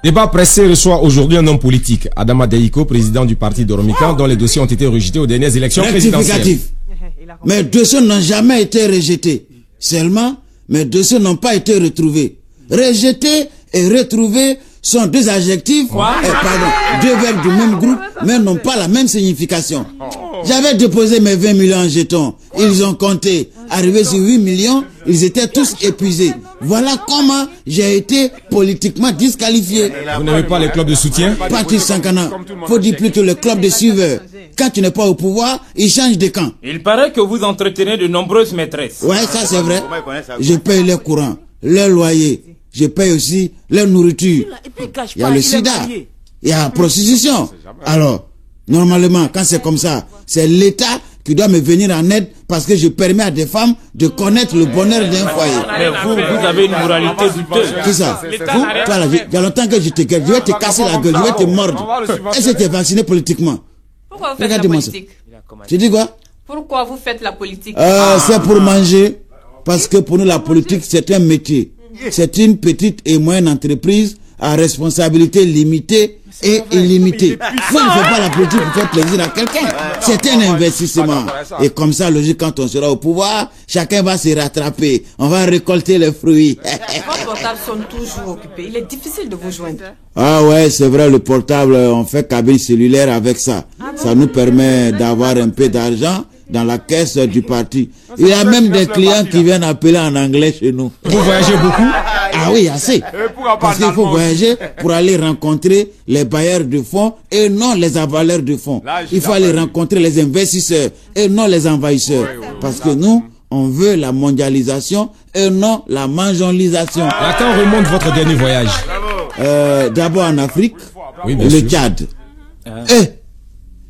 Débat pressé reçoit aujourd'hui un homme politique, Adama Daïko, président du parti Doromikan, dont les dossiers ont été rejetés aux dernières élections présidentielles. Mes dossiers n'ont jamais été rejetés. Seulement, mes dossiers n'ont pas été retrouvés. Rejetés et retrouvés sont deux adjectifs, deux verbes du même groupe, mais n'ont pas la même signification. J'avais déposé mes 20 millions en jetons. Ils ont compté. Arrivé sur 8 millions, ils étaient tous épuisés. Voilà comment j'ai été politiquement disqualifié. Vous n'avez pas les clubs de soutien? Parti Sankana. Faut dire plutôt le club de suiveurs. Quand tu n'es pas au pouvoir, ils changent de camp. Il paraît que vous entretenez de nombreuses maîtresses. Ouais, ça c'est vrai. Je paye les courants, les loyers. Je paye aussi la nourriture. Il y a le sida. Il y a la prostitution. Alors, normalement, quand c'est comme ça, c'est l'État qui doit me venir en aide parce que je permets à des femmes de connaître le bonheur d'un foyer. Mais vous avez une moralité douteuse. C'est ça. Vous, toi là, il y a longtemps que je te guette. Je vais te casser la gueule, je vais te mordre. Est-ce que tu es vacciné politiquement? Pourquoi vous faites la politique? Tu dis quoi? Pourquoi vous faites la politique? C'est pour manger. Parce que pour nous, la politique, c'est un métier. C'est une petite et moyenne entreprise à responsabilité limitée et illimitée. Vous ne faites pas la politique pour faire plaisir à quelqu'un. C'est un investissement. Et comme ça, logique, quand on sera au pouvoir, chacun va se rattraper. On va récolter les fruits. Vos portables sont toujours occupés. Il est difficile de vous joindre. Ah ouais, c'est vrai, le portable, on fait cabine cellulaire avec ça. Ça nous permet d'avoir un peu d'argent dans la caisse du parti. Il y a même des clients qui viennent appeler en anglais chez nous. Vous voyagez beaucoup? Ah oui, assez. Parce qu'il faut voyager pour aller rencontrer les bailleurs de fonds et non les avaleurs de fonds. Il faut aller rencontrer les investisseurs et non les envahisseurs. Parce que nous, on veut la mondialisation et non la mangeonisation. À quand remonte votre dernier voyage? D'abord en Afrique, oui, le Tchad.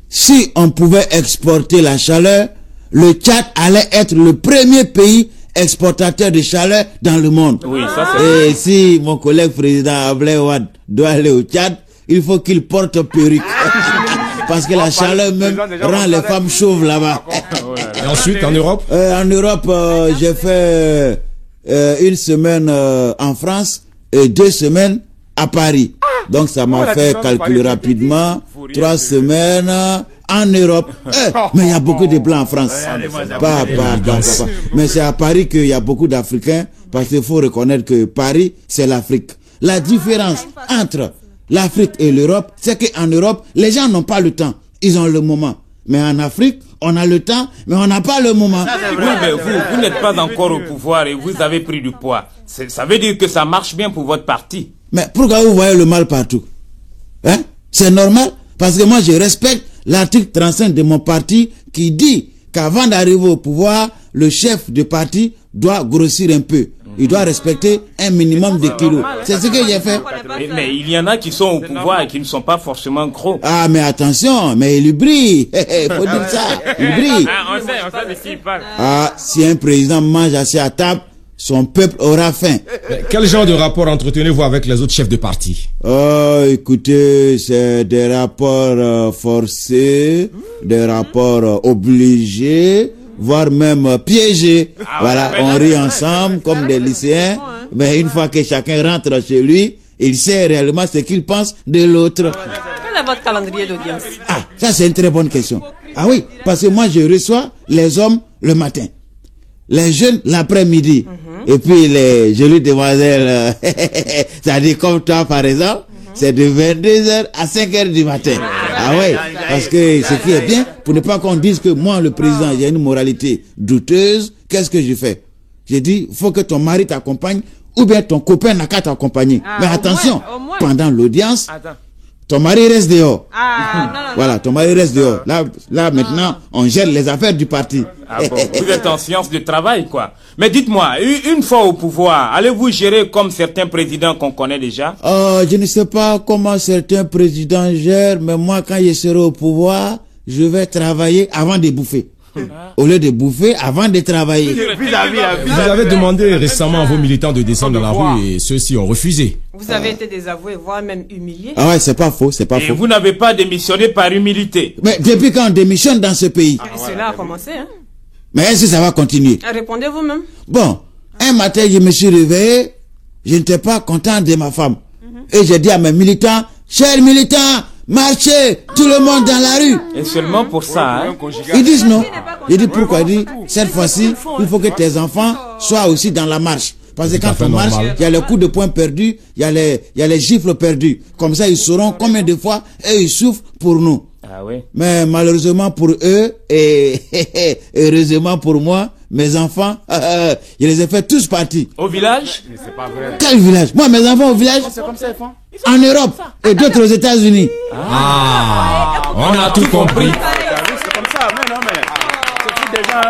Si on pouvait exporter la chaleur, le Tchad allait être le premier pays exportateur de chaleur dans le monde. Oui, ça c'est... Et si mon collègue président Ablaye Wade doit aller au Tchad, il faut qu'il porte perruque. Parce que la chaleur même rend les femmes chauves là-bas. Et ensuite, en Europe? En Europe, j'ai fait une semaine en France et 2 semaines à Paris. Donc ça m'a fait calculer rapidement 3 semaines en Europe. Mais il y a beaucoup de blancs en France. Mais c'est à Paris qu'il y a beaucoup d'Africains, parce qu'il faut reconnaître que Paris, c'est l'Afrique. La différence entre l'Afrique et l'Europe, c'est qu'en Europe, les gens n'ont pas le temps. Ils ont le moment. Mais en Afrique, on a le temps, mais on n'a pas le moment. Oui, mais vous n'êtes pas encore au pouvoir et vous avez pris du poids. Ça veut dire que ça marche bien pour votre parti. Mais pourquoi vous voyez le mal partout? Hein? C'est normal, parce que moi je respecte l'article 35 de mon parti qui dit qu'avant d'arriver au pouvoir, le chef de parti doit grossir un peu. Il doit respecter un minimum de kilos. C'est ce que j'ai fait. Mais il y en a qui sont au pouvoir et qui ne sont pas forcément gros. Ah, mais attention, mais il brille. Faut dire ça. Il brille. On sait de qui il parle. Ah, si un président mange assis à table, son peuple aura faim. Quel genre de rapport entretenez-vous avec les autres chefs de parti? Écoutez, c'est des rapports forcés, des rapports obligés, voire même piégés. Voilà, on rit ensemble comme des lycéens, mais une fois que chacun rentre chez lui, il sait réellement ce qu'il pense de l'autre. Quel est votre calendrier d'audience? Ah, ça c'est une très bonne question. Ah oui, parce que moi je reçois les hommes le matin, les jeunes l'après-midi, et puis les jolies demoiselles, c'est-à-dire comme toi par exemple, c'est de 22h à 5h du matin. Ah ouais, parce que ce qui est bien, pour ne pas qu'on dise que moi le président j'ai une moralité douteuse, qu'est-ce que je fais? J'ai dit, il faut que ton mari t'accompagne, ou bien ton copain n'a qu'à t'accompagner. Mais attention, pendant l'audience, ton mari reste dehors. Voilà, ton mari reste dehors. Là maintenant, on gère les affaires du parti. Ah bon, vous êtes en science de travail, quoi. Mais dites-moi, une fois au pouvoir, allez-vous gérer comme certains présidents qu'on connaît déjà? Je ne sais pas comment certains présidents gèrent, mais moi, quand je serai au pouvoir, je vais travailler avant de bouffer. Au lieu de bouffer, avant de travailler. Vous avez demandé récemment à vos militants de descendre dans la rue et ceux-ci ont refusé. Vous avez été désavoué, voire même humilié. Ah ouais, c'est pas faux, c'est pas faux. Et vous n'avez pas démissionné par humilité. Mais depuis quand on démissionne dans ce pays? Cela a commencé, hein? Mais est-ce que ça va continuer? Répondez vous-même. Bon, un matin, je me suis réveillé, je n'étais pas content de ma femme. Et j'ai dit à mes militants, chers militants, marchez, tout le monde dans la rue. Et seulement pour ça, hein? Ils disent non. J'ai dit pourquoi? Il dit, cette fois-ci, il faut que tes enfants soient aussi dans la marche. Parce que quand on marche, il y a les coups de poing perdus, il y a les gifles perdus. Comme ça, ils sauront combien de fois eux, ils souffrent pour nous. Ah oui. Mais malheureusement pour eux, et heureusement pour moi, mes enfants, je les ai fait tous partir. Au village? Quel village? Moi, mes enfants au village, en Europe et d'autres aux États-Unis. Ah, on a tout compris. C'est comme ça, mais non, mais c'est déjà